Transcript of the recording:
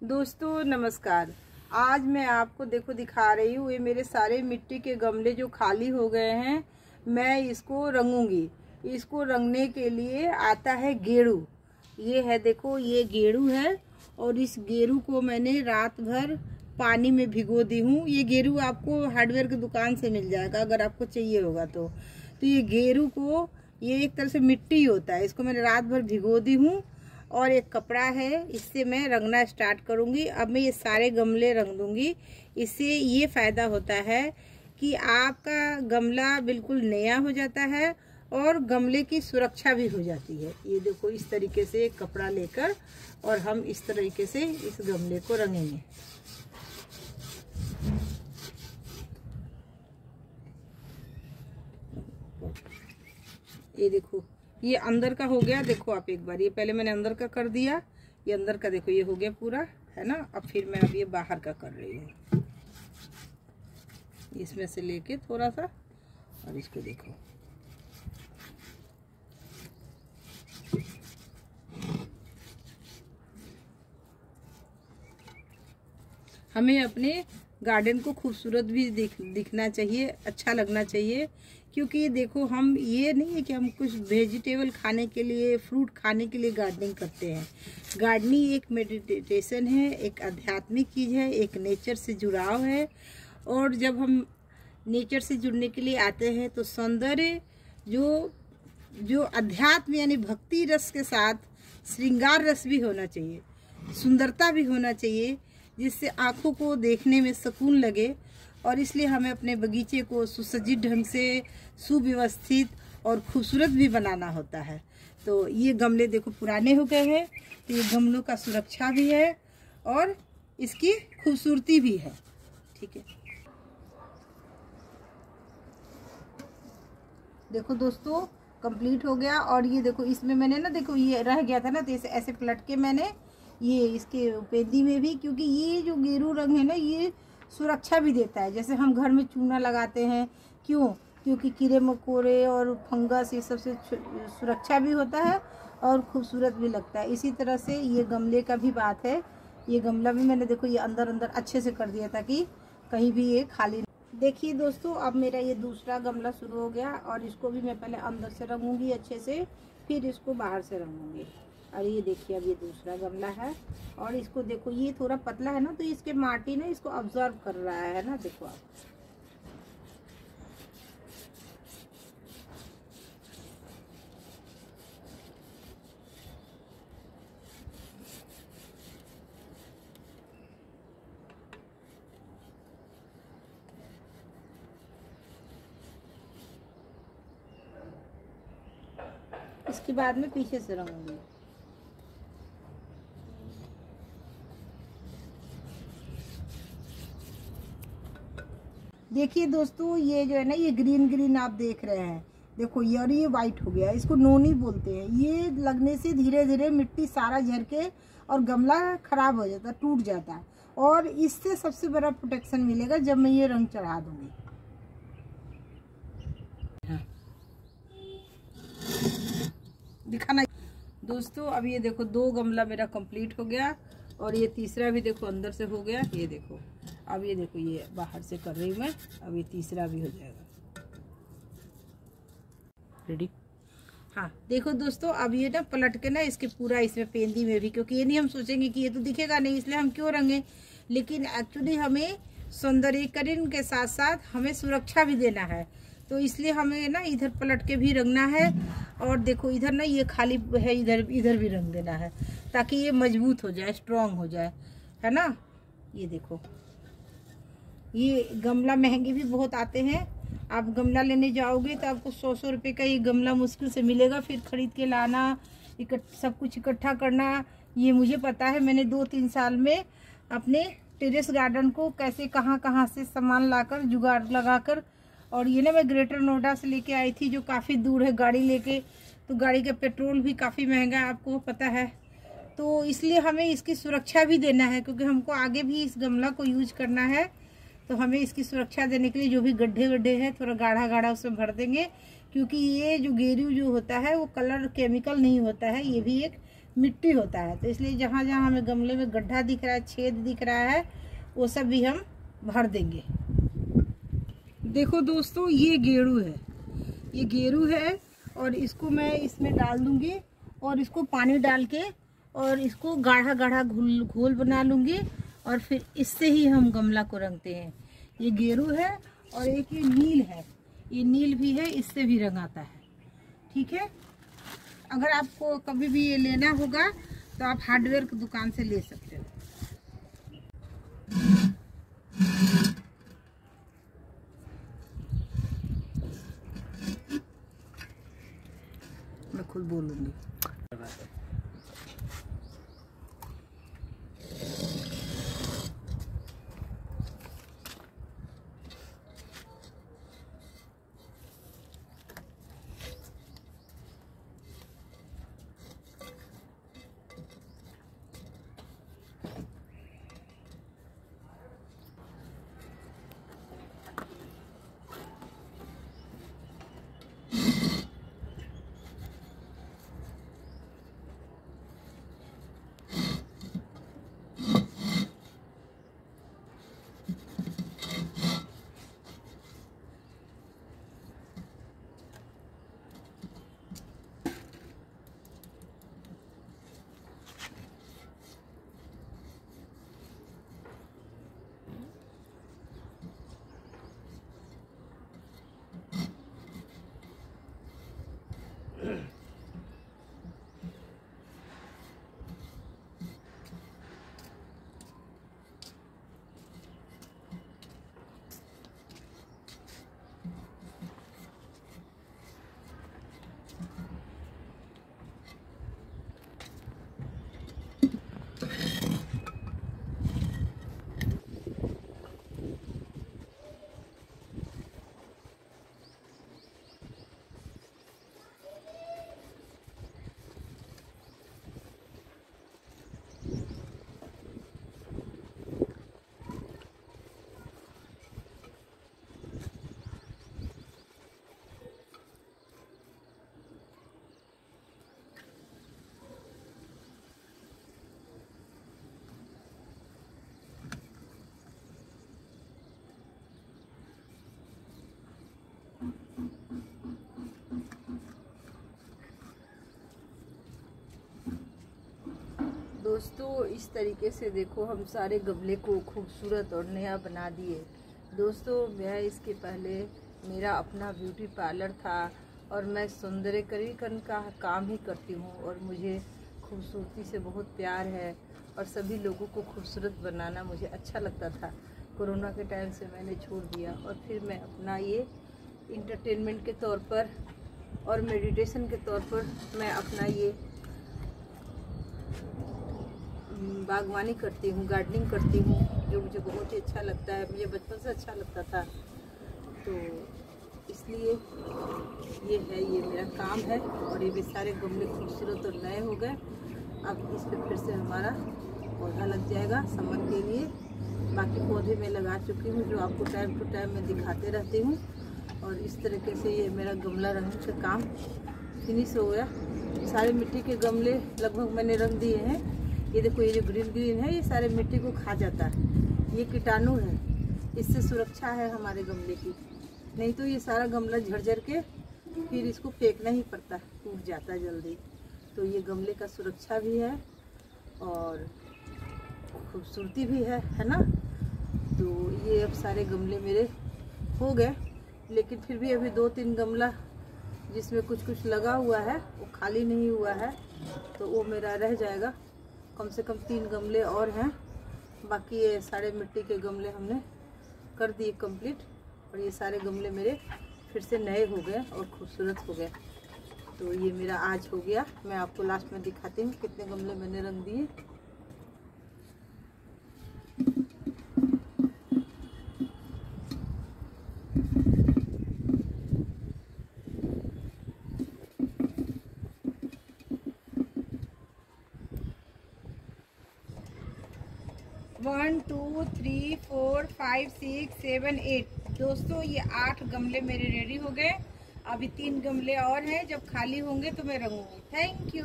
दोस्तों नमस्कार। आज मैं आपको दिखा रही हूँ ये मेरे सारे मिट्टी के गमले जो खाली हो गए हैं, मैं इसको रंगूंगी। इसको रंगने के लिए आता है गेरू। ये है, देखो ये गेरू है और इस गेरू को मैंने रात भर पानी में भिगो दी हूँ। ये गेरू आपको हार्डवेयर की दुकान से मिल जाएगा अगर आपको चाहिए होगा तो ये गेरू को, ये एक तरह से मिट्टी होता है, इसको मैंने रात भर भिगो दी हूँ। और एक कपड़ा है, इससे मैं रंगना स्टार्ट करूँगी। अब मैं ये सारे गमले रंग दूँगी। इससे ये फ़ायदा होता है कि आपका गमला बिल्कुल नया हो जाता है और गमले की सुरक्षा भी हो जाती है। ये देखो इस तरीके से एक कपड़ा लेकर और हम इस तरीके से इस गमले को रंगेंगे। ये देखो ये अंदर का हो गया। देखो आप एक बार, ये पहले मैंने अंदर का कर दिया, ये अंदर का देखो ये हो गया पूरा, है ना। अब फिर मैं अब ये बाहर का कर रही हूँ, इसमें से लेके थोड़ा सा और इसको देखो। हमें अपने गार्डन को खूबसूरत भी दिखना चाहिए, अच्छा लगना चाहिए। क्योंकि ये देखो, हम ये नहीं है कि हम कुछ वेजिटेबल खाने के लिए, फ्रूट खाने के लिए गार्डनिंग करते हैं। गार्डनिंग एक मेडिटेशन है, एक आध्यात्मिक चीज़ है, एक नेचर से जुड़ाव है। और जब हम नेचर से जुड़ने के लिए आते हैं तो सौंदर्य जो अध्यात्म यानी भक्ति रस के साथ श्रृंगार रस भी होना चाहिए, सुंदरता भी होना चाहिए, जिससे आँखों को देखने में सुकून लगे। और इसलिए हमें अपने बगीचे को सुसज्जित ढंग से सुव्यवस्थित और खूबसूरत भी बनाना होता है। तो ये गमले देखो पुराने हो गए हैं, तो ये गमलों का सुरक्षा भी है और इसकी खूबसूरती भी है। ठीक है, देखो दोस्तों कंप्लीट हो गया। और ये देखो इसमें मैंने ना, देखो ये रह गया था ना, तो इसे ऐसे पलट के मैंने ये इसके पेंदी में भी, क्योंकि ये जो गेरू रंग है ना, ये सुरक्षा भी देता है। जैसे हम घर में चूना लगाते हैं, क्योंकि कीड़े मकोड़े और फंगस ये सब से सुरक्षा भी होता है और खूबसूरत भी लगता है। इसी तरह से ये गमले का भी बात है। ये गमला भी मैंने देखो ये अंदर अच्छे से कर दिया ताकि कहीं भी ये खाली। देखिए दोस्तों, अब मेरा ये दूसरा गमला शुरू हो गया और इसको भी मैं पहले अंदर से रंगूंगी अच्छे से, फिर इसको बाहर से रंगूंगी। और ये देखिए अब ये दूसरा गमला है और इसको देखो ये थोड़ा पतला है ना, तो इसके माटी ना इसको ऑब्जर्व कर रहा है ना, देखो आप। इसके बाद में पीछे से रंगूंगी। देखिए दोस्तों, ये जो है ना, ये ग्रीन आप देख रहे हैं, देखो ये, और ये वाइट हो गया, इसको नोनी बोलते हैं। ये लगने से धीरे धीरे मिट्टी सारा झर के और गमला खराब हो जाता है, टूट जाता है। और इससे सबसे बड़ा प्रोटेक्शन मिलेगा जब मैं ये रंग चढ़ा दूंगी। दिखाना दोस्तों, अब ये देखो दो गमला मेरा कंप्लीट हो गया और ये तीसरा भी देखो अंदर से हो गया। ये देखो, अब ये देखो ये बाहर से कर रही हूँ मैं, अब ये तीसरा भी हो जाएगा। रेडी? हाँ देखो दोस्तों, अब ये ना पलट के ना इसके पूरा इसमें पेंदी में भी, क्योंकि ये नहीं हम सोचेंगे कि ये तो दिखेगा नहीं इसलिए हम क्यों रंगे, लेकिन एक्चुअली हमें सौंदर्यीकरण के साथ साथ हमें सुरक्षा भी देना है। तो इसलिए हमें ना इधर पलट के भी रंगना है। और देखो इधर ना ये खाली है, इधर भी रंग देना है ताकि ये मजबूत हो जाए, स्ट्रांग हो जाए, है ना। ये देखो, ये गमला महंगे भी बहुत आते हैं। आप गमला लेने जाओगे तो आपको 100 रुपये का ये गमला मुश्किल से मिलेगा। फिर खरीद के लाना, सब कुछ इकट्ठा करना, ये मुझे पता है। मैंने 2-3 साल में अपने टेरेस गार्डन को कैसे कहाँ से सामान लाकर, जुगाड़ लगाकर, और ये ना मैं ग्रेटर नोएडा से लेके आई थी, जो काफ़ी दूर है गाड़ी लेके, तो गाड़ी का पेट्रोल भी काफ़ी महंगा है, आपको पता है। तो इसलिए हमें इसकी सुरक्षा भी देना है, क्योंकि हमको आगे भी इस गमला को यूज करना है। तो हमें इसकी सुरक्षा देने के लिए जो भी गड्ढे हैं थोड़ा गाढ़ा उसमें भर देंगे, क्योंकि ये जो गेरू जो होता है वो कलर केमिकल नहीं होता है, ये भी एक मिट्टी होता है। तो इसलिए जहाँ जहाँ हमें गमले में गड्ढा दिख रहा है, छेद दिख रहा है, वो सब भी हम भर देंगे। देखो दोस्तों, ये गेरू है, ये गेरू है और इसको मैं इसमें डाल दूंगी और इसको पानी डाल के और इसको गाढ़ा गाढ़ा घोल बना लूँगी और फिर इससे ही हम गमला को रंगते हैं। ये गेरू है और एक ये नील है, ये नील भी है, इससे भी रंग आता है। ठीक है, अगर आपको कभी भी ये लेना होगा तो आप हार्डवेयर की दुकान से ले सकते हो। मैं खुद बोलूँगी। दोस्तों, इस तरीके से देखो हम सारे गमले को खूबसूरत और नया बना दिए। दोस्तों, मैं इसके पहले मेरा अपना ब्यूटी पार्लर था और मैं सौंदर्यीकरण का काम ही करती हूँ और मुझे खूबसूरती से बहुत प्यार है और सभी लोगों को खूबसूरत बनाना मुझे अच्छा लगता था। कोरोना के टाइम से मैंने छोड़ दिया और फिर मैं अपना ये इंटरटेनमेंट के तौर पर और मेडिटेशन के तौर पर मैं अपना ये बागवानी करती हूँ, गार्डनिंग करती हूँ, जो मुझे बहुत ही अच्छा लगता है। मुझे बचपन से अच्छा लगता था, तो इसलिए ये मेरा काम है। और ये भी सारे गमले खूबसूरत और नए हो गए। अब इस पर फिर से हमारा पौधा लग जाएगा समर के लिए। बाकी पौधे मैं लगा चुकी हूँ, जो आपको टाइम टू टाइम मैं दिखाते रहती हूँ। और इस तरीके से ये मेरा गमला रंगने का काम फिनिश हो गया। सारे मिट्टी के गमले लगभग मैंने रंग दिए हैं। ये देखो, ये जो ग्रीन है, ये सारे मिट्टी को खा जाता है। ये कीटाणु है, इससे सुरक्षा है हमारे गमले की। नहीं तो ये सारा गमला झड़ के फिर इसको फेंकना ही पड़ता है, टूट जाता है जल्दी। तो ये गमले का सुरक्षा भी है और खूबसूरती भी है ना। तो ये अब सारे गमले मेरे हो गए, लेकिन फिर भी अभी 2-3 गमला जिसमें कुछ लगा हुआ है वो खाली नहीं हुआ है, तो वो मेरा रह जाएगा। कम से कम 3 गमले और हैं। बाकी ये सारे मिट्टी के गमले हमने कर दिए कंप्लीट और ये सारे गमले मेरे फिर से नए हो गए और खूबसूरत हो गए। तो ये मेरा आज हो गया। मैं आपको लास्ट में दिखाती हूँ कितने गमले मैंने रंग दिए। वन, 2, 3, 4, 5, 6, 7, 8। दोस्तों, ये 8 गमले मेरे रेडी हो गए। अभी 3 गमले और हैं, जब खाली होंगे तो मैं रंगूंगी। Thank you.